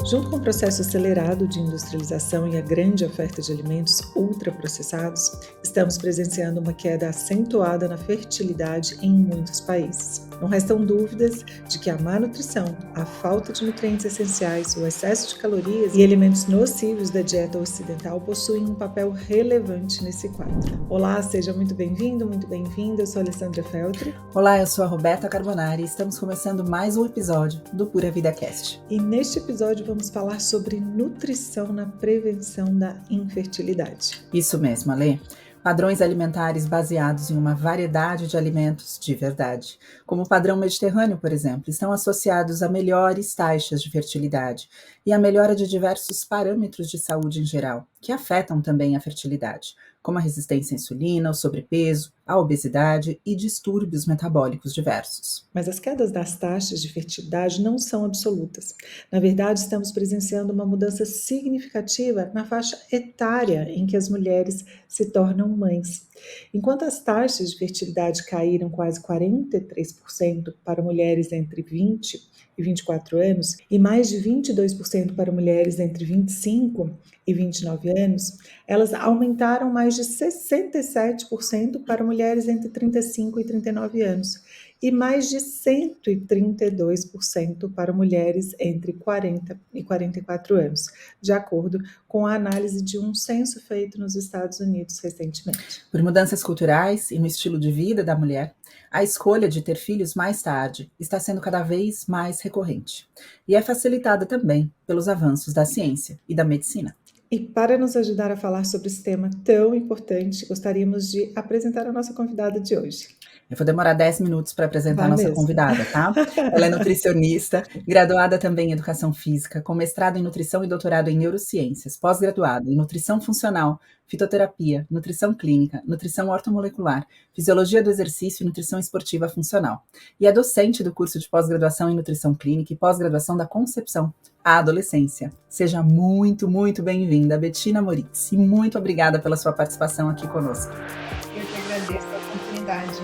Junto com o processo acelerado de industrialização e a grande oferta de alimentos ultraprocessados, estamos presenciando uma queda acentuada na fertilidade em muitos países. Não restam dúvidas de que a má nutrição, a falta de nutrientes essenciais, o excesso de calorias e elementos nocivos da dieta ocidental possuem um papel relevante nesse quadro. Olá, seja muito bem-vindo, muito bem-vinda. Eu sou a Alessandra Feltri. Olá, eu sou a Roberta Carbonari e estamos começando mais um episódio do Pura Vida Cast. E neste episódio vamos falar sobre nutrição na prevenção da infertilidade. Isso mesmo, Alê. Padrões alimentares baseados em uma variedade de alimentos de verdade, como o padrão mediterrâneo, por exemplo, estão associados a melhores taxas de fertilidade e a melhora de diversos parâmetros de saúde em geral, que afetam também a fertilidade, como a resistência à insulina, o sobrepeso, a obesidade e distúrbios metabólicos diversos. Mas as quedas das taxas de fertilidade não são absolutas. Na verdade, estamos presenciando uma mudança significativa na faixa etária em que as mulheres se tornam mães. Enquanto as taxas de fertilidade caíram quase 43% para mulheres entre 20 e 24 anos e mais de 22% para mulheres entre 25 e 29 anos, elas aumentaram mais de 67% para mulheres entre 35 e 39 anos e mais de 132% para mulheres entre 40 e 44 anos, de acordo com a análise de um censo feito nos Estados Unidos recentemente. Por mudanças culturais e no estilo de vida da mulher, a escolha de ter filhos mais tarde está sendo cada vez mais recorrente e é facilitada também pelos avanços da ciência e da medicina. E para nos ajudar a falar sobre esse tema tão importante, gostaríamos de apresentar a nossa convidada de hoje. Eu vou demorar 10 minutos para apresentar a nossa mesmo. convidada, tá? Ela é nutricionista, graduada também em Educação Física, com mestrado em Nutrição e doutorado em Neurociências, pós-graduada em Nutrição Funcional, Fitoterapia, Nutrição Clínica, Nutrição Ortomolecular, Fisiologia do Exercício e Nutrição Esportiva Funcional. E é docente do curso de pós-graduação em Nutrição Clínica e pós-graduação da Concepção à Adolescência. Seja muito, muito bem-vinda, Bettina Moritz, e muito obrigada pela sua participação aqui conosco. Eu que agradeço a oportunidade.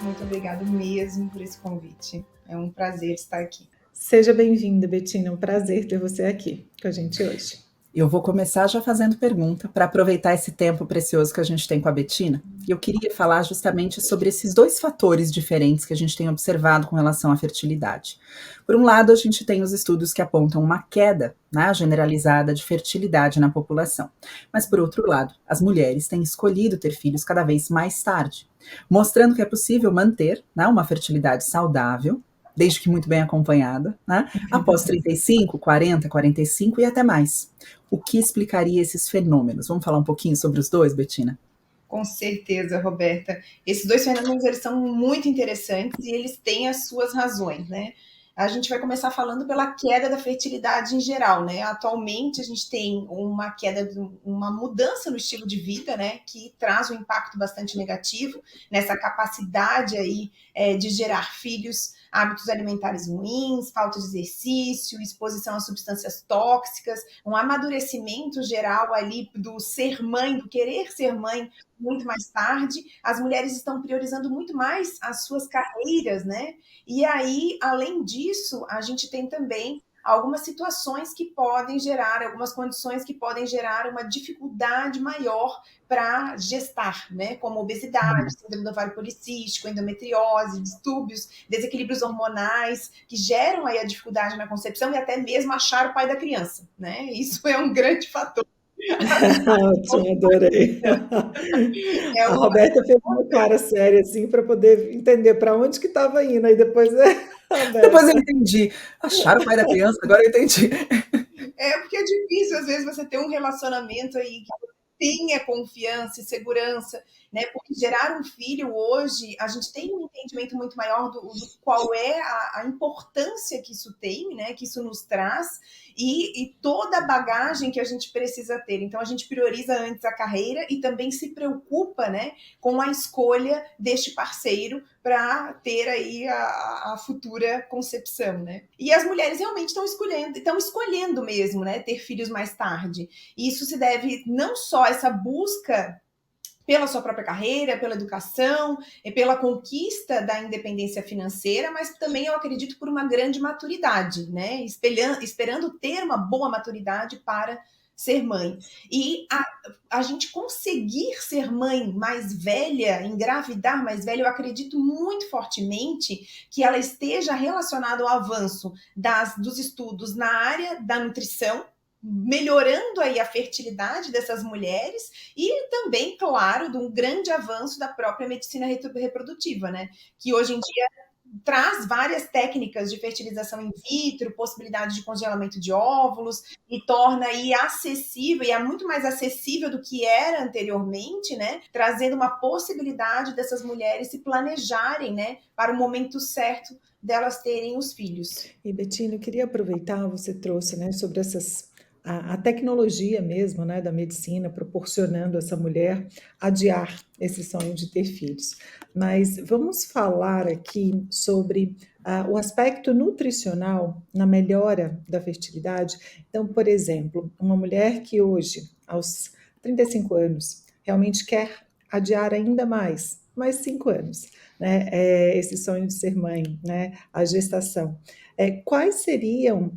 Muito obrigada mesmo por esse convite. É um prazer estar aqui. Seja bem-vinda, Bettina. É um prazer ter você aqui com a gente hoje. Eu vou começar já fazendo pergunta para aproveitar esse tempo precioso que a gente tem com a Bettina. E eu queria falar justamente sobre esses dois fatores diferentes que a gente tem observado com relação à fertilidade. Por um lado, a gente tem os estudos que apontam uma queda, né, generalizada de fertilidade na população. Mas, por outro lado, as mulheres têm escolhido ter filhos cada vez mais tarde, mostrando que é possível manter, né, uma fertilidade saudável, desde que muito bem acompanhada, né, após 35, 40, 45 e até mais. O que explicaria esses fenômenos? Vamos falar um pouquinho sobre os dois, Bettina? Com certeza, Roberta. Esses dois fenômenos eles são muito interessantes e eles têm as suas razões, né? A gente vai começar falando pela queda da fertilidade em geral, né? Atualmente a gente tem uma queda, uma mudança no estilo de vida, né? Que traz um impacto bastante negativo nessa capacidade aí de gerar filhos, hábitos alimentares ruins, falta de exercício, exposição a substâncias tóxicas, um amadurecimento geral ali do ser mãe, do querer ser mãe muito mais tarde. As mulheres estão priorizando muito mais as suas carreiras, né? E aí, além disso, a gente tem também algumas situações que podem gerar, algumas condições que podem gerar uma dificuldade maior para gestar, né? Como obesidade, síndrome do ovário policístico, endometriose, distúrbios, desequilíbrios hormonais, que geram aí a dificuldade na concepção e até mesmo achar o pai da criança, né? Isso é um grande fator. Ótimo, adorei. A Roberta fez uma cara séria assim para poder entender para onde que estava indo, aí depois Depois eu entendi. Acharam o pai da criança? Agora eu entendi. Porque é difícil, às vezes, você ter um relacionamento aí que tenha confiança e segurança, né? Porque gerar um filho hoje, a gente tem um entendimento muito maior do qual é a importância que isso tem, né? Que isso nos traz e toda a bagagem que a gente precisa ter. Então, a gente prioriza antes a carreira e também se preocupa, né? Com a escolha deste parceiro para ter aí a futura concepção, né? E as mulheres realmente estão escolhendo mesmo, né? Ter filhos mais tarde. E isso se deve não só a essa busca pela sua própria carreira, pela educação, pela conquista da independência financeira, mas também eu acredito por uma grande maturidade, né? Esperando ter uma boa maturidade para ser mãe. E a gente conseguir ser mãe mais velha, engravidar mais velha, eu acredito muito fortemente que ela esteja relacionada ao avanço dos estudos na área da nutrição, melhorando aí a fertilidade dessas mulheres e também, claro, de um grande avanço da própria medicina reprodutiva, né? Que hoje em dia traz várias técnicas de fertilização in vitro, possibilidade de congelamento de óvulos e torna aí acessível, e é muito mais acessível do que era anteriormente, né? Trazendo uma possibilidade dessas mulheres se planejarem, né, para o momento certo delas terem os filhos. E Betina, eu queria aproveitar, você trouxe, né, sobre a tecnologia mesmo, né, da medicina, proporcionando a essa mulher adiar esse sonho de ter filhos. Mas vamos falar aqui sobre o aspecto nutricional na melhora da fertilidade. Então, por exemplo, uma mulher que hoje, aos 35 anos, realmente quer adiar ainda mais 5 anos, né, esse sonho de ser mãe, né, a gestação. Quais seriam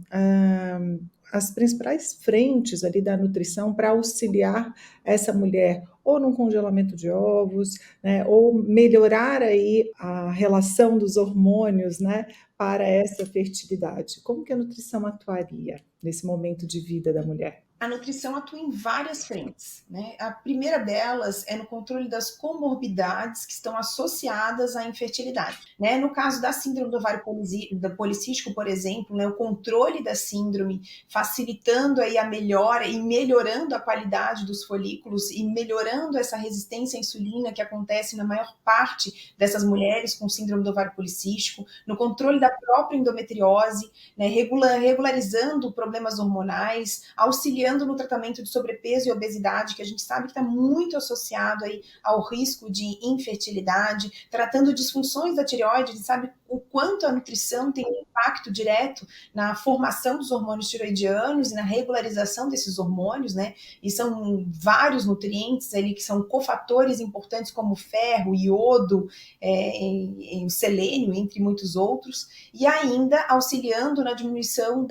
as principais frentes ali da nutrição para auxiliar essa mulher ou num congelamento de ovos, né, ou melhorar aí a relação dos hormônios, né, para essa fertilidade? Como que a nutrição atuaria nesse momento de vida da mulher? A nutrição atua em várias frentes, né? A primeira delas é no controle das comorbidades que estão associadas à infertilidade, né? No caso da síndrome do ovário policístico, por exemplo, né, o controle da síndrome, facilitando aí a melhora e melhorando a qualidade dos folículos e melhorando essa resistência à insulina que acontece na maior parte dessas mulheres com síndrome do ovário policístico, no controle da própria endometriose, né, regularizando problemas hormonais, auxiliando no tratamento de sobrepeso e obesidade, que a gente sabe que está muito associado aí ao risco de infertilidade, tratando disfunções da tireoide, a gente sabe o quanto a nutrição tem um impacto direto na formação dos hormônios tiroidianos e na regularização desses hormônios, né? E são vários nutrientes ali que são cofatores importantes como ferro, iodo, selênio, entre muitos outros, e ainda auxiliando na diminuição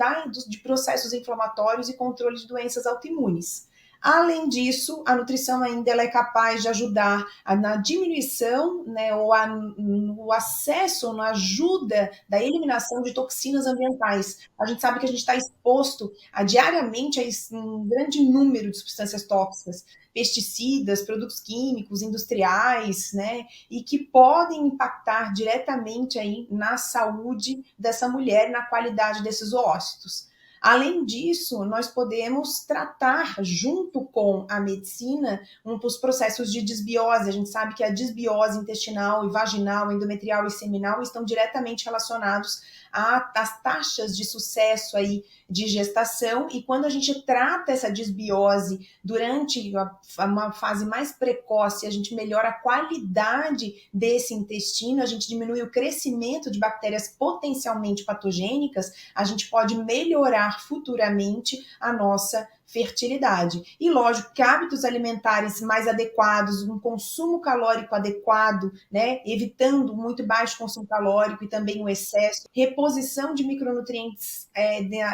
de processos inflamatórios e controle de doenças autoimunes. Além disso, a nutrição ainda ela é capaz de ajudar na diminuição, né, ou no acesso, na ajuda da eliminação de toxinas ambientais. A gente sabe que a gente está exposto diariamente a um grande número de substâncias tóxicas, pesticidas, produtos químicos, industriais, né, e que podem impactar diretamente aí na saúde dessa mulher, na qualidade desses oócitos. Além disso, nós podemos tratar, junto com a medicina, os processos de desbiose. A gente sabe que a desbiose intestinal e vaginal, endometrial e seminal estão diretamente relacionados às taxas de sucesso aí de gestação, e quando a gente trata essa desbiose durante uma fase mais precoce, a gente melhora a qualidade desse intestino, a gente diminui o crescimento de bactérias potencialmente patogênicas, a gente pode melhorar futuramente a nossa fertilidade. E lógico que hábitos alimentares mais adequados, um consumo calórico adequado, né, evitando muito baixo consumo calórico e também o excesso, reposição de micronutrientes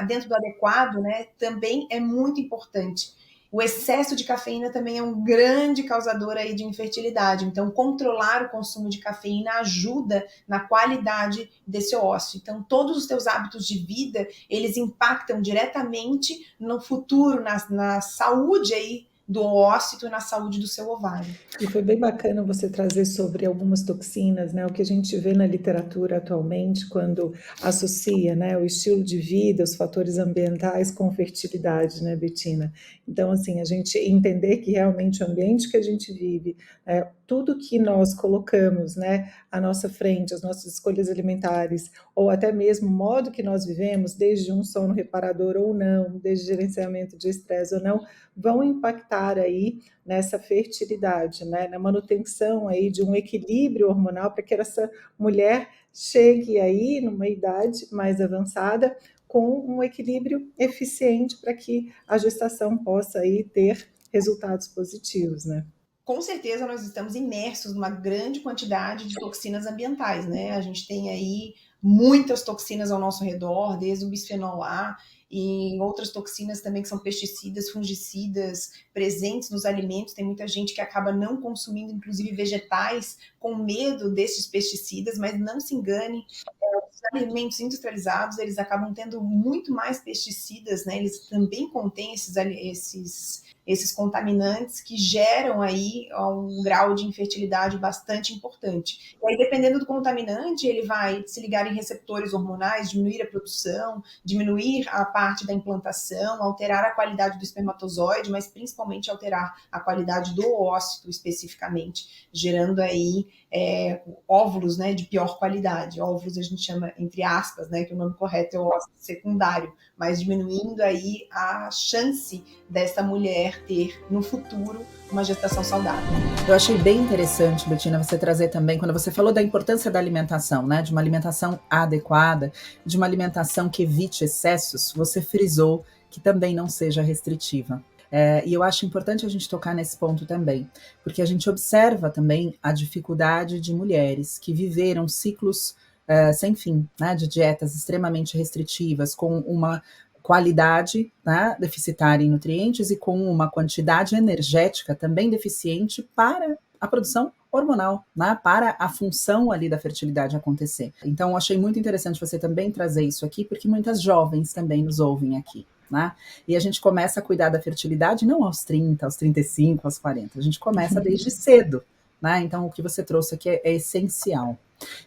dentro do adequado, né, também é muito importante. O excesso de cafeína também é um grande causador aí de infertilidade. Então, controlar o consumo de cafeína ajuda na qualidade desse ósseo. Então, todos os teus hábitos de vida, eles impactam diretamente no futuro, na saúde aí do ósseo e na saúde do seu ovário. E foi bem bacana você trazer sobre algumas toxinas, né? O que a gente vê na literatura atualmente quando associa, né, o estilo de vida, os fatores ambientais com fertilidade, né, Betina? Então, assim, a gente entender que realmente o ambiente que a gente vive, tudo que nós colocamos, né, à nossa frente, as nossas escolhas alimentares, ou até mesmo o modo que nós vivemos, desde um sono reparador ou não, desde gerenciamento de estresse ou não, vão impactar aí nessa fertilidade, né, na manutenção aí de um equilíbrio hormonal para que essa mulher chegue aí numa idade mais avançada com um equilíbrio eficiente para que a gestação possa aí ter resultados positivos, né? Com certeza nós estamos imersos numa grande quantidade de toxinas ambientais, né? A gente tem aí muitas toxinas ao nosso redor, desde o bisfenol A e outras toxinas também que são pesticidas, fungicidas, presentes nos alimentos. Tem muita gente que acaba não consumindo, inclusive vegetais, com medo desses pesticidas, mas não se engane, os alimentos industrializados, eles acabam tendo muito mais pesticidas, né? Eles também contêm esses contaminantes que geram aí um grau de infertilidade bastante importante. E aí, dependendo do contaminante, ele vai se ligar em receptores hormonais, diminuir a produção, diminuir a parte da implantação, alterar a qualidade do espermatozoide, mas principalmente alterar a qualidade do ócito especificamente, gerando aí óvulos, né, de pior qualidade. Óvulos a gente chama, entre aspas, né, que o nome correto é o óvulo secundário, mas diminuindo aí a chance dessa mulher ter no futuro uma gestação saudável. Eu achei bem interessante, Bettina, você trazer também, quando você falou da importância da alimentação, né, de uma alimentação adequada, de uma alimentação que evite excessos, você frisou que também não seja restritiva. E eu acho importante a gente tocar nesse ponto também, porque a gente observa também a dificuldade de mulheres que viveram ciclos sem fim, né, de dietas extremamente restritivas, com uma qualidade, né, deficitária em nutrientes e com uma quantidade energética também deficiente para a produção hormonal, né, para a função ali da fertilidade acontecer. Então, achei muito interessante você também trazer isso aqui, porque muitas jovens também nos ouvem aqui. Né? E a gente começa a cuidar da fertilidade não aos 30, aos 35, aos 40, a gente começa desde cedo, né? Então o que você trouxe aqui é essencial.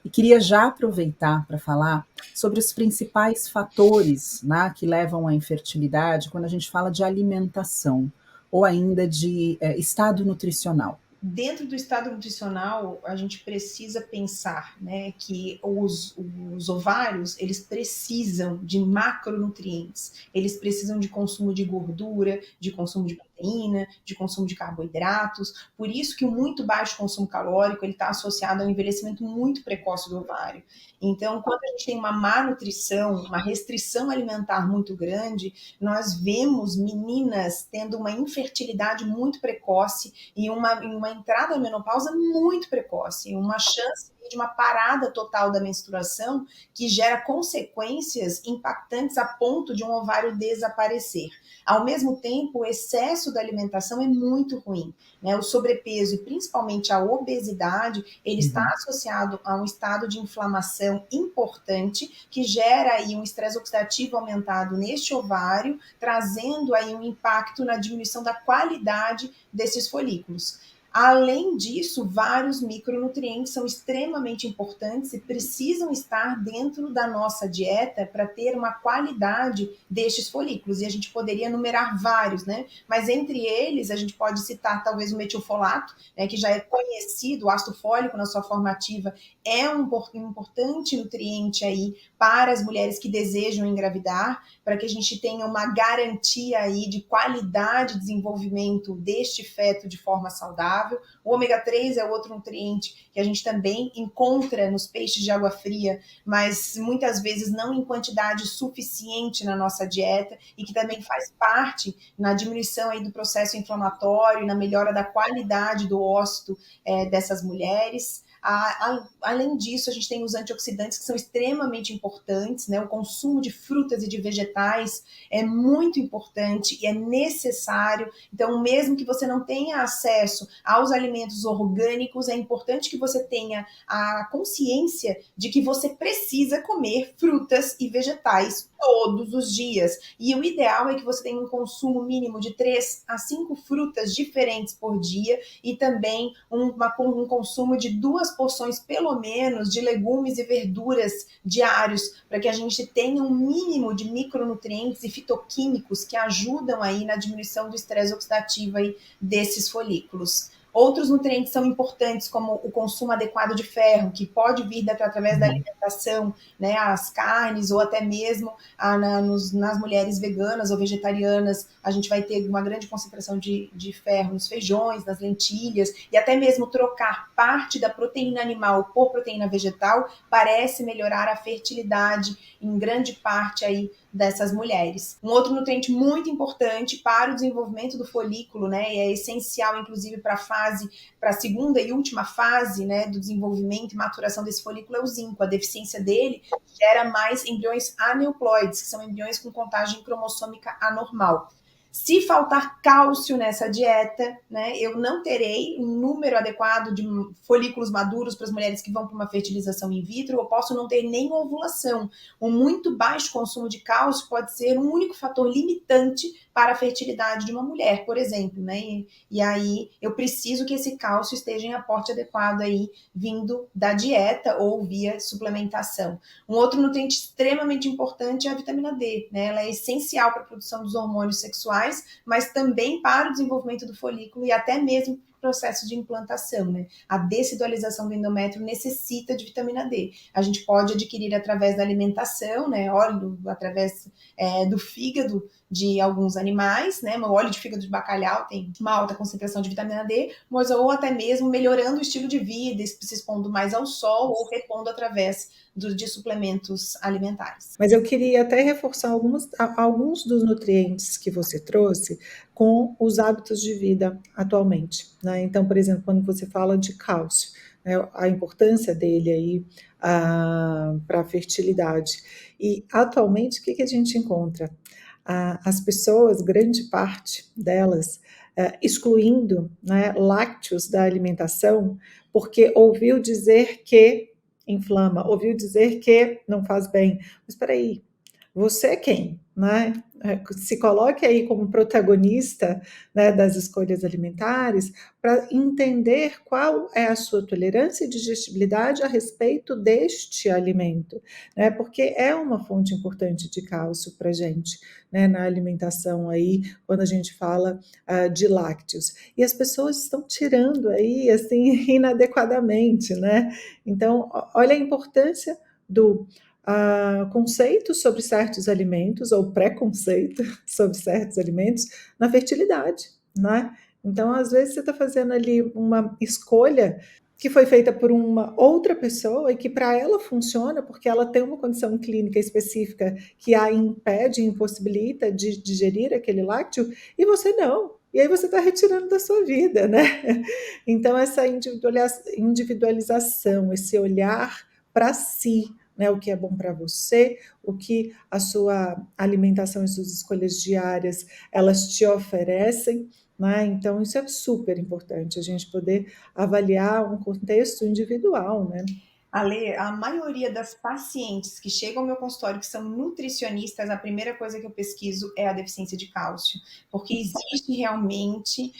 E queria já aproveitar para falar sobre os principais fatores, né, que levam à infertilidade quando a gente fala de alimentação ou ainda de estado nutricional. Dentro do estado nutricional, a gente precisa pensar, né, que os ovários, eles precisam de macronutrientes, eles precisam de consumo de gordura, de consumo de proteína, de consumo de carboidratos, por isso que o muito baixo consumo calórico, ele está associado ao envelhecimento muito precoce do ovário. Então, quando a gente tem uma má nutrição, uma restrição alimentar muito grande, nós vemos meninas tendo uma infertilidade muito precoce e uma entrada na menopausa muito precoce, uma chance de uma parada total da menstruação que gera consequências impactantes a ponto de um ovário desaparecer. Ao mesmo tempo, o excesso da alimentação é muito ruim, né? O sobrepeso e principalmente a obesidade, ele está associado a um estado de inflamação importante que gera aí um estresse oxidativo aumentado neste ovário, trazendo aí um impacto na diminuição da qualidade desses folículos. Além disso, vários micronutrientes são extremamente importantes e precisam estar dentro da nossa dieta para ter uma qualidade destes folículos. E a gente poderia numerar vários, né? Mas entre eles, a gente pode citar talvez o metilfolato, né, que já é conhecido, o ácido fólico na sua forma ativa é um importante nutriente aí para as mulheres que desejam engravidar, para que a gente tenha uma garantia aí de qualidade de desenvolvimento deste feto de forma saudável. O ômega 3 é outro nutriente que a gente também encontra nos peixes de água fria, mas muitas vezes não em quantidade suficiente na nossa dieta e que também faz parte na diminuição aí do processo inflamatório, na melhora da qualidade do ósseo dessas mulheres. Além disso, a gente tem os antioxidantes que são extremamente importantes, né? O consumo de frutas e de vegetais é muito importante e é necessário. Então, mesmo que você não tenha acesso aos alimentos orgânicos, é importante que você tenha a consciência de que você precisa comer frutas e vegetais todos os dias. E o ideal é que você tenha um consumo mínimo de 3 a 5 frutas diferentes por dia e também um consumo de 2 porções, pelo menos, de legumes e verduras diários, para que a gente tenha um mínimo de micronutrientes e fitoquímicos que ajudam aí na diminuição do estresse oxidativo aí desses folículos. Outros nutrientes são importantes, como o consumo adequado de ferro, que pode vir através da alimentação, né, as carnes, ou até mesmo nas mulheres veganas ou vegetarianas, a gente vai ter uma grande concentração de ferro nos feijões, nas lentilhas, e até mesmo trocar parte da proteína animal por proteína vegetal parece melhorar a fertilidade em grande parte aí dessas mulheres. Um outro nutriente muito importante para o desenvolvimento do folículo, né, e é essencial, inclusive, para a segunda e última fase, né, do desenvolvimento e maturação desse folículo, é o zinco. A deficiência dele gera mais embriões aneuploides, que são embriões com contagem cromossômica anormal. Se faltar cálcio nessa dieta, né, eu não terei um número adequado de folículos maduros para as mulheres que vão para uma fertilização in vitro, eu posso não ter nem ovulação. Um muito baixo consumo de cálcio pode ser um único fator limitante para a fertilidade de uma mulher, por exemplo, né? E aí eu preciso que esse cálcio esteja em aporte adequado aí, vindo da dieta ou via suplementação. Um outro nutriente extremamente importante é a vitamina D, né? Ela é essencial para a produção dos hormônios sexuais, mas também para o desenvolvimento do folículo e até mesmo processo de implantação, né? A dessidolização do endométrio necessita de vitamina D. A gente pode adquirir através da alimentação, né? Óleo através do fígado de alguns animais, né? O óleo de fígado de bacalhau tem uma alta concentração de vitamina D, mas ou até mesmo melhorando o estilo de vida, se expondo mais ao sol ou repondo através de suplementos alimentares. Mas eu queria até reforçar alguns dos nutrientes que você trouxe com os hábitos de vida atualmente, né? Então, por exemplo, quando você fala de cálcio, né, a importância dele aí para a fertilidade. E atualmente, o que a gente encontra? As pessoas, grande parte delas, excluindo, né, lácteos da alimentação, porque ouviu dizer que inflama, ouviu dizer que não faz bem. Mas espera aí, você é quem, né? Se coloque aí como protagonista, né, das escolhas alimentares para entender qual é a sua tolerância e digestibilidade a respeito deste alimento, né? Porque é uma fonte importante de cálcio para a gente, né, na alimentação aí, quando a gente fala de lácteos. E as pessoas estão tirando aí, assim, inadequadamente, né? Então, olha a importância do conceito sobre certos alimentos, ou preconceito sobre certos alimentos, na fertilidade, né? Então, às vezes, você está fazendo ali uma escolha que foi feita por uma outra pessoa e que para ela funciona porque ela tem uma condição clínica específica que a impede, impossibilita de digerir aquele lácteo, e você não. E aí você está retirando da sua vida, né? Então, essa individualização, esse olhar para si, né, o que é bom para você, o que a sua alimentação e suas escolhas diárias elas te oferecem, né? Então isso é super importante, a gente poder avaliar um contexto individual, né? Ale, a maioria das pacientes que chegam ao meu consultório, que são nutricionistas, a primeira coisa que eu pesquiso é a deficiência de cálcio, porque existe realmente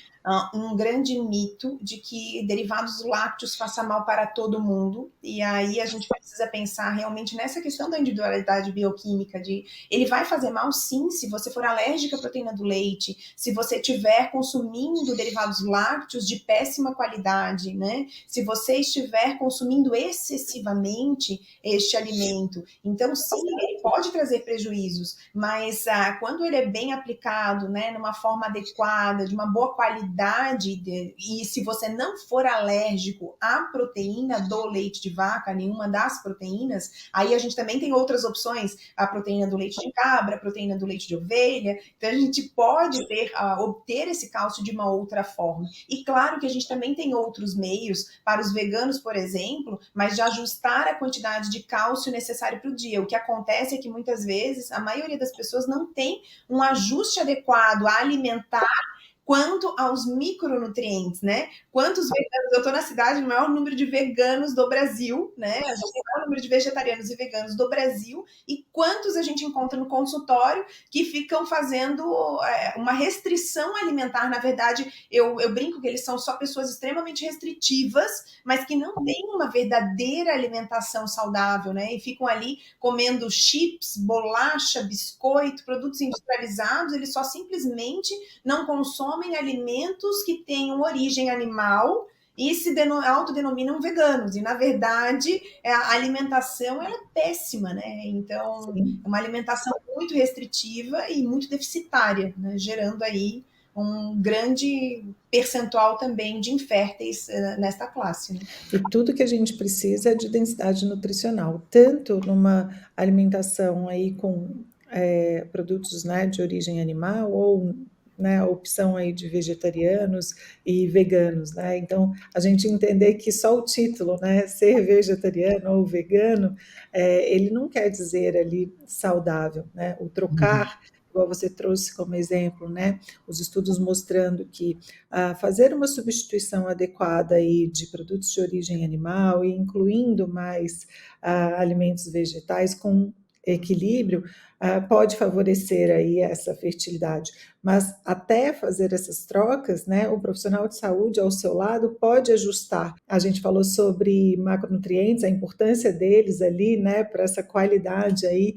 um grande mito de que derivados lácteos façam mal para todo mundo, e aí a gente precisa pensar realmente nessa questão da individualidade bioquímica, de ele vai fazer mal sim, se você for alérgica à proteína do leite, se você estiver consumindo derivados lácteos de péssima qualidade, né? Se você estiver consumindo excessivamente este alimento. Então, sim, ele pode trazer prejuízos, mas quando ele é bem aplicado, né, numa forma adequada, de uma boa qualidade, e se você não for alérgico à proteína do leite de vaca, nenhuma das proteínas, aí a gente também tem outras opções, a proteína do leite de cabra, a proteína do leite de ovelha, então a gente pode obter esse cálcio de uma outra forma. E claro que a gente também tem outros meios, para os veganos, por exemplo, mas de ajustar a quantidade de cálcio necessário para o dia. O que acontece é que muitas vezes a maioria das pessoas não tem um ajuste adequado alimentar quanto aos micronutrientes, né? Quantos veganos, eu estou na cidade do maior número de veganos do Brasil, né? A gente tem o maior número de vegetarianos e veganos do Brasil, e quantos a gente encontra no consultório que ficam fazendo uma restrição alimentar. Na verdade, eu brinco que eles são só pessoas extremamente restritivas, mas que não têm uma verdadeira alimentação saudável, né? E ficam ali comendo chips, bolacha, biscoito, produtos industrializados, eles só simplesmente não consomem alimentos que tenham origem animal e se autodenominam veganos. E, na verdade, a alimentação ela é péssima, né? Então, Sim. é uma alimentação muito restritiva e muito deficitária, né? Gerando aí um grande percentual também de inférteis nesta classe, né? E tudo que a gente precisa é de densidade nutricional, tanto numa alimentação aí com produtos, né, de origem animal ou, né, a opção aí de vegetarianos e veganos, né? Então, a gente entender que só o título, né, ser vegetariano ou vegano, ele não quer dizer ali saudável, né? O trocar, igual você trouxe como exemplo, né? Os estudos mostrando que fazer uma substituição adequada aí de produtos de origem animal e incluindo mais alimentos vegetais com equilíbrio, pode favorecer aí essa fertilidade. Mas até fazer essas trocas, né, o profissional de saúde ao seu lado pode ajustar. A gente falou sobre macronutrientes, a importância deles ali, né, para essa qualidade aí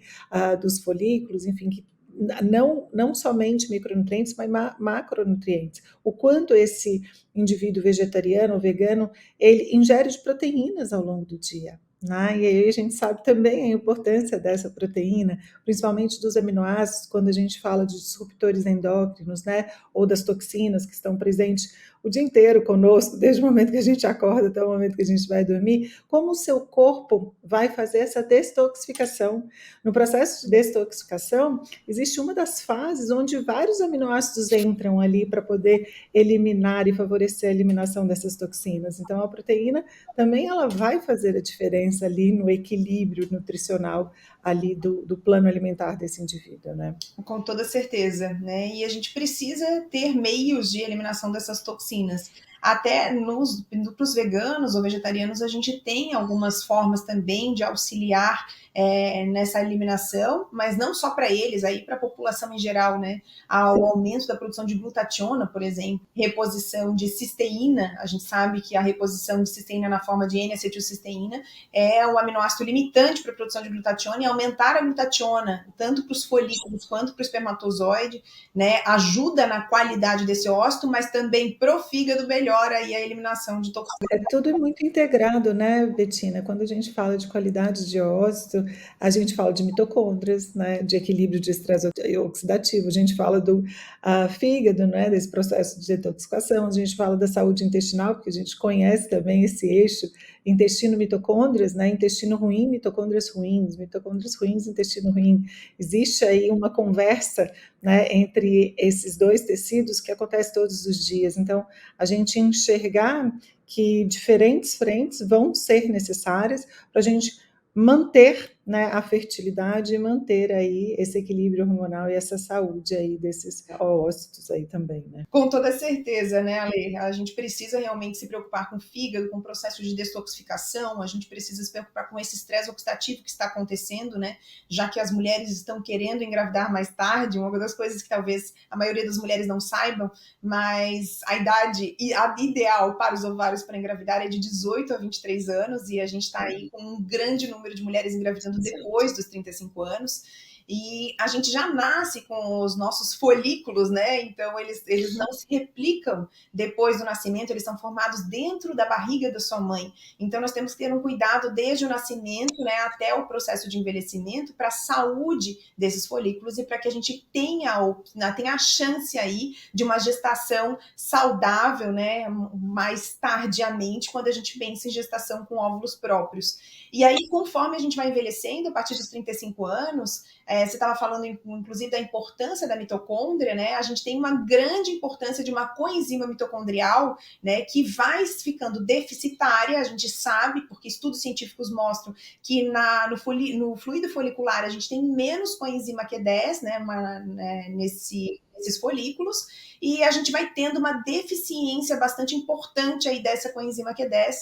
dos folículos, enfim, que não somente micronutrientes, mas macronutrientes. O quanto esse indivíduo vegetariano ou vegano, ele ingere de proteínas ao longo do dia. Né? E aí a gente sabe também a importância dessa proteína, principalmente dos aminoácidos, quando a gente fala de disruptores endócrinos, né? Ou das toxinas que estão presentes o dia inteiro conosco, desde o momento que a gente acorda até o momento que a gente vai dormir, como o seu corpo vai fazer essa detoxificação. No processo de detoxificação, existe uma das fases onde vários aminoácidos entram ali para poder eliminar e favorecer a eliminação dessas toxinas. Então, a proteína também ela vai fazer a diferença ali no equilíbrio nutricional ali do plano alimentar desse indivíduo, né? Com toda certeza, né? E a gente precisa ter meios de eliminação dessas toxinas. Até para os veganos ou vegetarianos, a gente tem algumas formas também de auxiliar nessa eliminação, mas não só para eles, aí para a população em geral, né? Ao aumento da produção de glutationa, por exemplo, reposição de cisteína. A gente sabe que a reposição de cisteína na forma de N-acetilcisteína é o aminoácido limitante para a produção de glutationa, e aumentar a glutationa, tanto para os folículos quanto para o espermatozoide, né? Ajuda na qualidade desse ócito, mas também pro fígado melhora aí a eliminação de toxinas. É tudo muito integrado, né, Betina? Quando a gente fala de qualidade de óssito, a gente fala de mitocôndrias, né, de equilíbrio de estresse oxidativo, a gente fala do fígado, né, desse processo de detoxificação, a gente fala da saúde intestinal, porque a gente conhece também esse eixo intestino-mitocôndrias, né, intestino ruim, mitocôndrias ruins, intestino ruim. Existe aí uma conversa, né, entre esses dois tecidos que acontece todos os dias. Então, a gente enxergar que diferentes frentes vão ser necessárias para a gente manter, né, a fertilidade e manter aí esse equilíbrio hormonal e essa saúde aí desses ócitos aí também, né? Com toda certeza, né, Ale? A gente precisa realmente se preocupar com o fígado, com o processo de detoxificação, a gente precisa se preocupar com esse estresse oxidativo que está acontecendo, né? Já que as mulheres estão querendo engravidar mais tarde, uma das coisas que talvez a maioria das mulheres não saibam, mas a idade ideal para os ovários para engravidar é de 18 a 23 anos, e a gente está aí com um grande número de mulheres engravidando depois dos 35 anos. E a gente já nasce com os nossos folículos, né? Então, eles não se replicam depois do nascimento, eles são formados dentro da barriga da sua mãe. Então, nós temos que ter um cuidado desde o nascimento, né, até o processo de envelhecimento, para a saúde desses folículos e para que a gente tenha a chance aí de uma gestação saudável, né, mais tardiamente, quando a gente pensa em gestação com óvulos próprios. E aí, conforme a gente vai envelhecendo, a partir dos 35 anos, você estava falando, inclusive, da importância da mitocôndria, né? A gente tem uma grande importância de uma coenzima mitocondrial, né, que vai ficando deficitária, a gente sabe, porque estudos científicos mostram que no fluido folicular a gente tem menos coenzima Q10, né, nesses folículos, e a gente vai tendo uma deficiência bastante importante aí dessa coenzima Q10,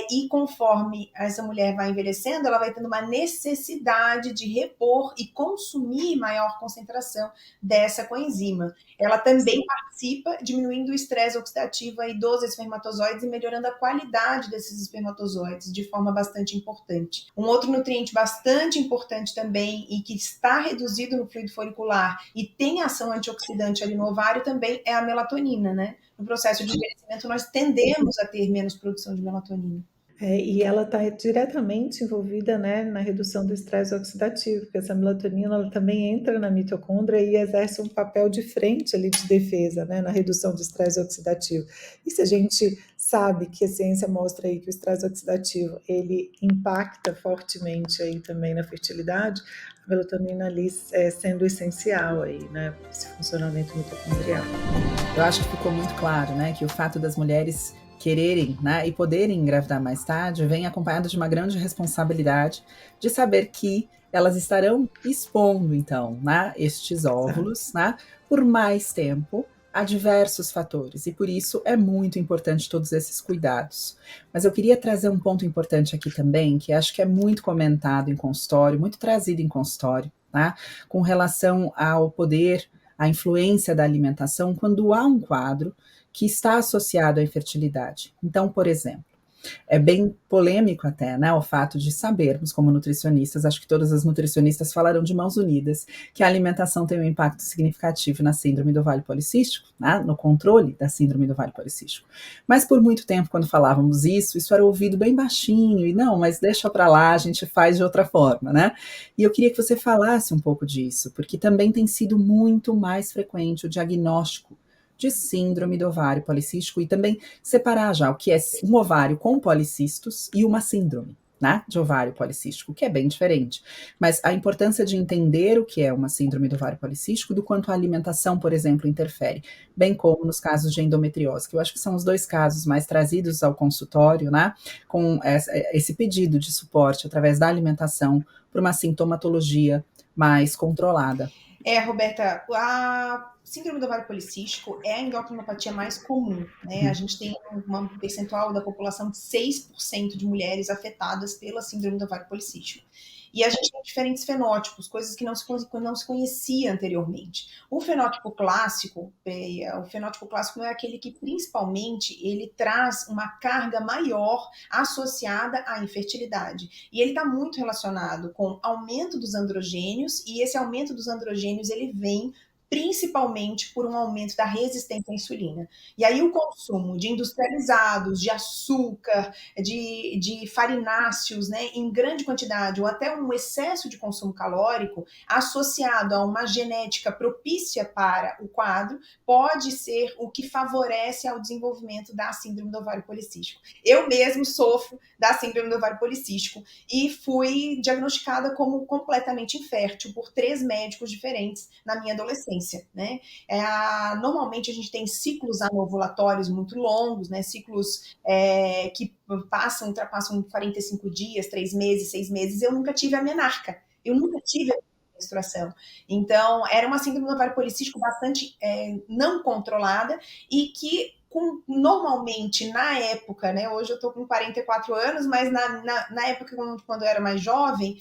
e conforme essa mulher vai envelhecendo, ela vai tendo uma necessidade de repor e consumir maior concentração dessa coenzima. Ela também participa diminuindo o estresse oxidativo aí dos espermatozoides e melhorando a qualidade desses espermatozoides de forma bastante importante. Um outro nutriente bastante importante também e que está reduzido no fluido folicular e tem ação antioxidante ali no ovário também é a melatonina, né? No processo de envelhecimento nós tendemos a ter menos produção de melatonina. E ela está diretamente envolvida, né, na redução do estresse oxidativo, porque essa melatonina ela também entra na mitocôndria e exerce um papel de frente ali de defesa, né, na redução do estresse oxidativo. E se a gente sabe que a ciência mostra aí que o estresse oxidativo ele impacta fortemente aí também na fertilidade, a melatonina ali sendo essencial aí, né, esse funcionamento mitocondrial. Eu acho que ficou muito claro, né, que o fato das mulheres quererem, né, e poderem engravidar mais tarde vem acompanhado de uma grande responsabilidade de saber que elas estarão expondo, então, né, estes óvulos, né, por mais tempo a diversos fatores, e por isso é muito importante todos esses cuidados. Mas eu queria trazer um ponto importante aqui também, que acho que é muito comentado em consultório, muito trazido em consultório, tá, com relação ao poder, a influência da alimentação quando há um quadro que está associado à infertilidade. Então, por exemplo, é bem polêmico até, né, o fato de sabermos, como nutricionistas, acho que todas as nutricionistas falarão de mãos unidas, que a alimentação tem um impacto significativo na síndrome do ovário policístico, né, no controle da síndrome do ovário policístico. Mas por muito tempo, quando falávamos isso era ouvido bem baixinho, e não, mas deixa para lá, a gente faz de outra forma, né? E eu queria que você falasse um pouco disso, porque também tem sido muito mais frequente o diagnóstico de síndrome do ovário policístico e também separar já o que é um ovário com policistos e uma síndrome, né, de ovário policístico, que é bem diferente. Mas a importância de entender o que é uma síndrome do ovário policístico, do quanto a alimentação, por exemplo, interfere, bem como nos casos de endometriose, que eu acho que são os dois casos mais trazidos ao consultório, né, com esse pedido de suporte através da alimentação para uma sintomatologia mais controlada. Roberta, a síndrome do ovário policístico é a endocrinopatia mais comum, né? A gente tem um percentual da população de 6% de mulheres afetadas pela síndrome do ovário policístico. E a gente tem diferentes fenótipos, coisas que não se conhecia anteriormente. O fenótipo clássico não é aquele que principalmente ele traz uma carga maior associada à infertilidade. E ele está muito relacionado com aumento dos androgênios, e esse aumento dos androgênios ele vem principalmente por um aumento da resistência à insulina. E aí o consumo de industrializados, de açúcar, de farináceos, né, em grande quantidade, ou até um excesso de consumo calórico, associado a uma genética propícia para o quadro, pode ser o que favorece ao desenvolvimento da síndrome do ovário policístico. Eu mesmo sofro da síndrome do ovário policístico e fui diagnosticada como completamente infértil por 3 médicos diferentes na minha adolescência. Né? Normalmente a gente tem ciclos anovulatórios muito longos, né? Ciclos que ultrapassam 45 dias, 3 meses, 6 meses. Eu nunca tive a menarca, eu nunca tive a menstruação. Então, era uma síndrome do ovário policístico bastante não controlada e que normalmente, na época, né, hoje eu estou com 44 anos, mas na época, quando eu era mais jovem,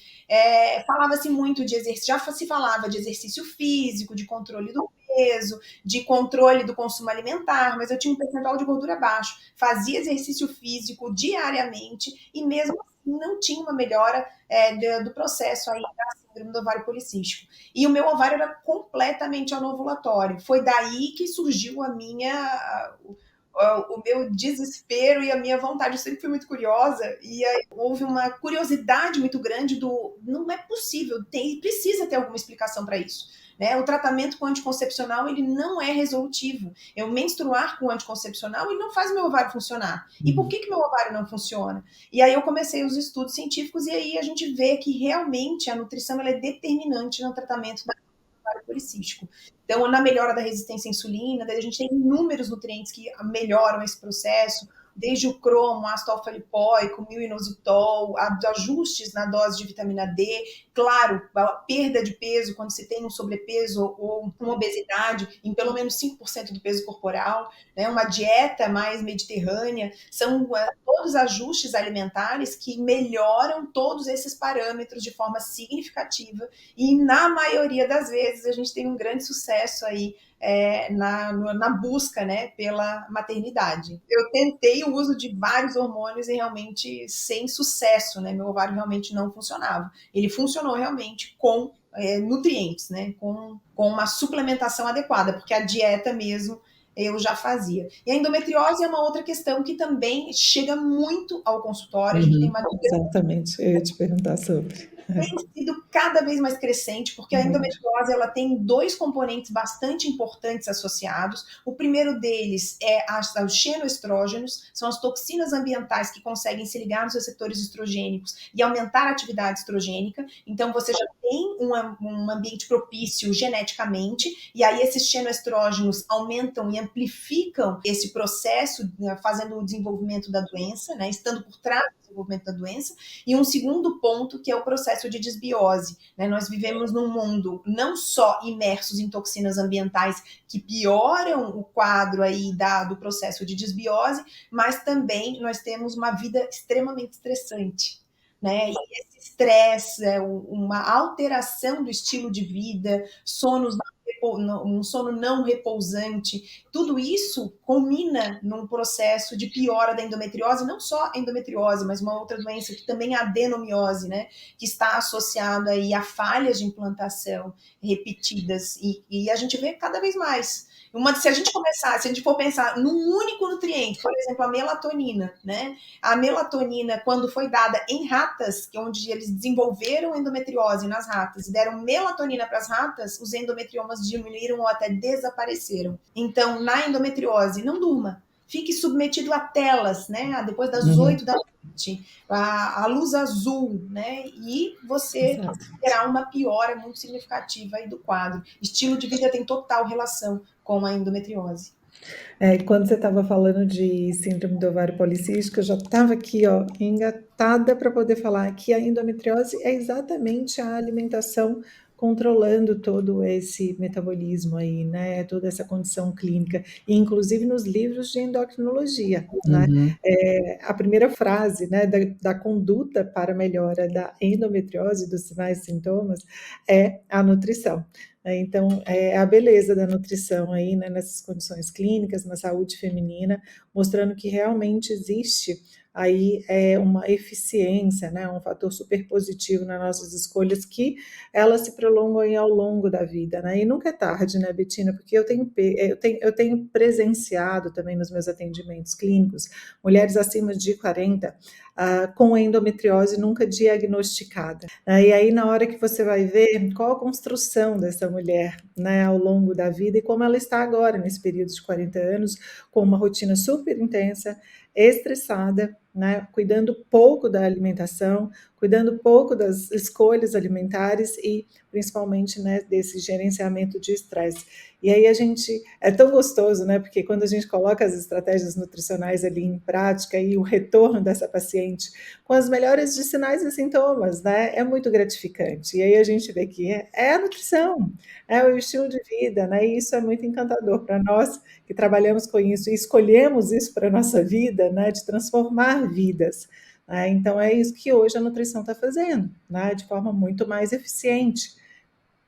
falava-se muito de exercício, já se falava de exercício físico, de controle do peso, de controle do consumo alimentar, mas eu tinha um percentual de gordura baixo, fazia exercício físico diariamente e mesmo assim não tinha uma melhora do processo aí da síndrome do ovário policístico. E o meu ovário era completamente anovulatório. Foi daí que surgiu o meu desespero e a minha vontade. Eu sempre fui muito curiosa e aí houve uma curiosidade muito grande não é possível, precisa ter alguma explicação para isso. Né? O tratamento com anticoncepcional ele não é resolutivo. Eu menstruar com anticoncepcional ele não faz meu ovário funcionar. E por que meu ovário não funciona? E aí eu comecei os estudos científicos e aí a gente vê que realmente a nutrição ela é determinante no tratamento da ovário policístico. Então, na melhora da resistência à insulina, a gente tem inúmeros nutrientes que melhoram esse processo, desde o cromo, ácido alfa-lipoico, milinositol, ajustes na dose de vitamina D, claro, a perda de peso quando se tem um sobrepeso ou uma obesidade em pelo menos 5% do peso corporal, né, uma dieta mais mediterrânea, são todos ajustes alimentares que melhoram todos esses parâmetros de forma significativa e na maioria das vezes a gente tem um grande sucesso aí na busca, né, pela maternidade. Eu tentei o uso de vários hormônios e realmente sem sucesso, né, meu ovário realmente não funcionava. Ele funcionou realmente com nutrientes, né, com uma suplementação adequada, porque a dieta mesmo eu já fazia. E a endometriose é uma outra questão que também chega muito ao consultório. A gente tem uma Exatamente, eu ia te perguntar sobre. tem sido cada vez mais crescente, porque a Muito. endometriose ela tem dois componentes bastante importantes associados. O primeiro deles é os xenoestrógenos, são as toxinas ambientais que conseguem se ligar nos receptores estrogênicos e aumentar a atividade estrogênica. Então, você já tem um ambiente propício geneticamente, e aí esses xenoestrógenos aumentam e amplificam esse processo, né, fazendo o desenvolvimento da doença, né, estando por trás do desenvolvimento da doença. E um segundo ponto, que é o processo de desbiose, né? Nós vivemos num mundo não só imersos em toxinas ambientais que pioram o quadro aí do processo de desbiose, mas também nós temos uma vida extremamente estressante, né? E esse estresse, uma alteração do estilo de vida, um sono não repousante, tudo isso culmina num processo de piora da endometriose, não só a endometriose, mas uma outra doença que também é a adenomiose, né, que está associada aí a falhas de implantação repetidas, e a gente vê cada vez mais. Se a gente for pensar num único nutriente, por exemplo, a melatonina, né? A melatonina, quando foi dada em ratas, onde eles desenvolveram endometriose nas ratas, e deram melatonina para as ratas, os endometriomas diminuíram ou até desapareceram. Então, na endometriose, não durma. Fique submetido a telas, né? Depois das 8 da noite, a luz azul, né? E você terá uma piora muito significativa aí do quadro. Estilo de vida tem total relação com a endometriose. Quando você estava falando de síndrome do ovário policístico, eu já estava aqui, ó, engatada para poder falar que a endometriose é exatamente a alimentação controlando todo esse metabolismo aí, né? Toda essa condição clínica, e inclusive nos livros de endocrinologia, né? A primeira frase, né, da conduta para a melhora da endometriose, dos sinais e sintomas, é a nutrição. Então, é a beleza da nutrição aí, né, nessas condições clínicas, na saúde feminina, mostrando que realmente existe aí uma eficiência, né, um fator super positivo nas nossas escolhas, que elas se prolongam aí ao longo da vida, né? E nunca é tarde, né, Betina? Porque eu tenho presenciado também nos meus atendimentos clínicos mulheres acima de 40 com endometriose nunca diagnosticada. E aí, na hora que você vai ver qual a construção dessa mulher, né, ao longo da vida, e como ela está agora, nesse período de 40 anos, com uma rotina super intensa, estressada, né, cuidando pouco da alimentação, cuidando pouco das escolhas alimentares e principalmente, né, desse gerenciamento de estresse. E aí é tão gostoso, né, porque quando a gente coloca as estratégias nutricionais ali em prática e o retorno dessa paciente com as melhores de sinais e sintomas, né, é muito gratificante. E aí a gente vê que é a nutrição, é o estilo de vida, né, e isso é muito encantador para nós que trabalhamos com isso e escolhemos isso para a nossa vida, né, de transformar vidas. Então, é isso que hoje a nutrição está fazendo, né, de forma muito mais eficiente,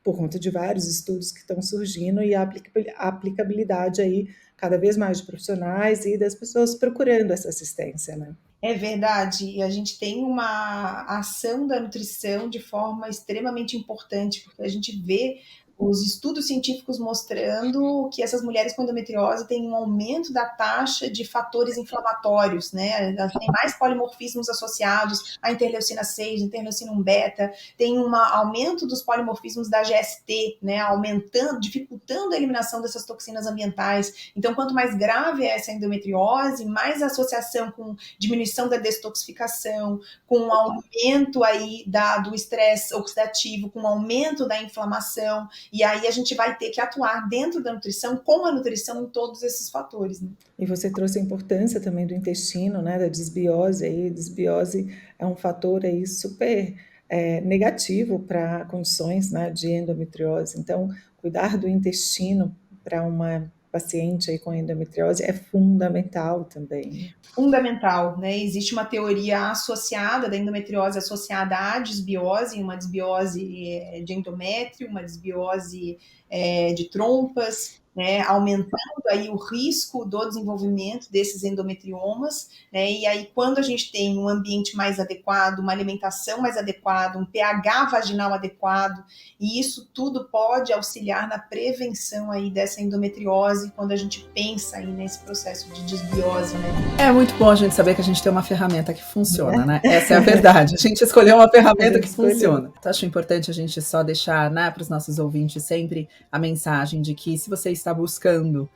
por conta de vários estudos que estão surgindo e a aplicabilidade aí cada vez mais de profissionais e das pessoas procurando essa assistência, né? É verdade, e a gente tem uma ação da nutrição de forma extremamente importante, porque a gente vê os estudos científicos mostrando que essas mulheres com endometriose têm um aumento da taxa de fatores inflamatórios, né? Elas têm mais polimorfismos associados à interleucina 6, interleucina 1 beta, tem um aumento dos polimorfismos da GST, né? Aumentando, dificultando a eliminação dessas toxinas ambientais. Então, quanto mais grave é essa endometriose, mais associação com diminuição da detoxificação, com um aumento aí do estresse oxidativo, com um aumento da inflamação. E aí a gente vai ter que atuar dentro da nutrição, com a nutrição, em todos esses fatores, né? E você trouxe a importância também do intestino, né, da desbiose. A desbiose é um fator aí super negativo para condições, né, de endometriose. Então, cuidar do intestino para uma paciente aí com endometriose é fundamental também. Fundamental, né? Existe uma teoria associada da endometriose associada à desbiose, uma desbiose de endométrio, uma desbiose de trompas, né, aumentando aí o risco do desenvolvimento desses endometriomas, né, e aí quando a gente tem um ambiente mais adequado, uma alimentação mais adequada, um pH vaginal adequado, e isso tudo pode auxiliar na prevenção aí dessa endometriose, quando a gente pensa aí nesse processo de desbiose, né. É muito bom a gente saber que a gente tem uma ferramenta que funciona, né? Essa é a verdade. A gente escolheu uma ferramenta que funciona. Então, acho importante a gente só deixar, né, para os nossos ouvintes sempre a mensagem de que se você está buscando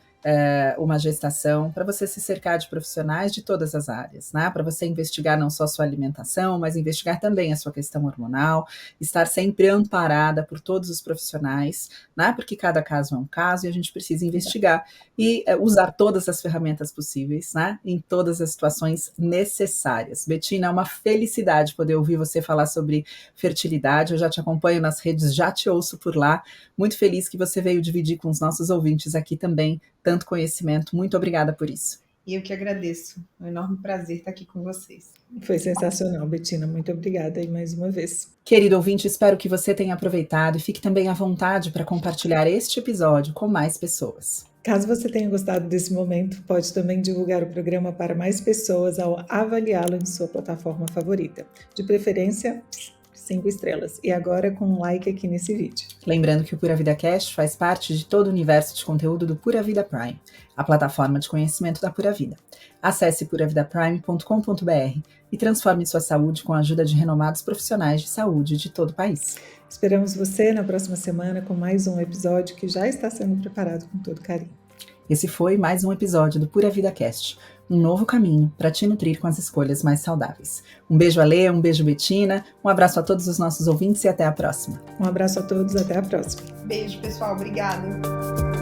uma gestação, para você se cercar de profissionais de todas as áreas, né? Para você investigar não só a sua alimentação, mas investigar também a sua questão hormonal, estar sempre amparada por todos os profissionais, né? Porque cada caso é um caso e a gente precisa investigar e usar todas as ferramentas possíveis, né? Em todas as situações necessárias. Bettina, é uma felicidade poder ouvir você falar sobre fertilidade. Eu já te acompanho nas redes, já te ouço por lá. Muito feliz que você veio dividir com os nossos ouvintes aqui também tanto conhecimento. Muito obrigada por isso. E eu que agradeço. É um enorme prazer estar aqui com vocês. Foi sensacional, Bettina. Muito obrigada aí mais uma vez. Querido ouvinte, espero que você tenha aproveitado e fique também à vontade para compartilhar este episódio com mais pessoas. Caso você tenha gostado desse momento, pode também divulgar o programa para mais pessoas ao avaliá-lo em sua plataforma favorita. De preferência, 5 estrelas. E agora com um like aqui nesse vídeo. Lembrando que o Pura Vida Cast faz parte de todo o universo de conteúdo do Pura Vida Prime, a plataforma de conhecimento da Pura Vida. Acesse puravidaprime.com.br e transforme sua saúde com a ajuda de renomados profissionais de saúde de todo o país. Esperamos você na próxima semana com mais um episódio que já está sendo preparado com todo carinho. Esse foi mais um episódio do Pura Vida Cast, um novo caminho para te nutrir com as escolhas mais saudáveis. Um beijo, Alê, um beijo, Bettina, um abraço a todos os nossos ouvintes e até a próxima. Um abraço a todos, até a próxima. Beijo, pessoal. Obrigada.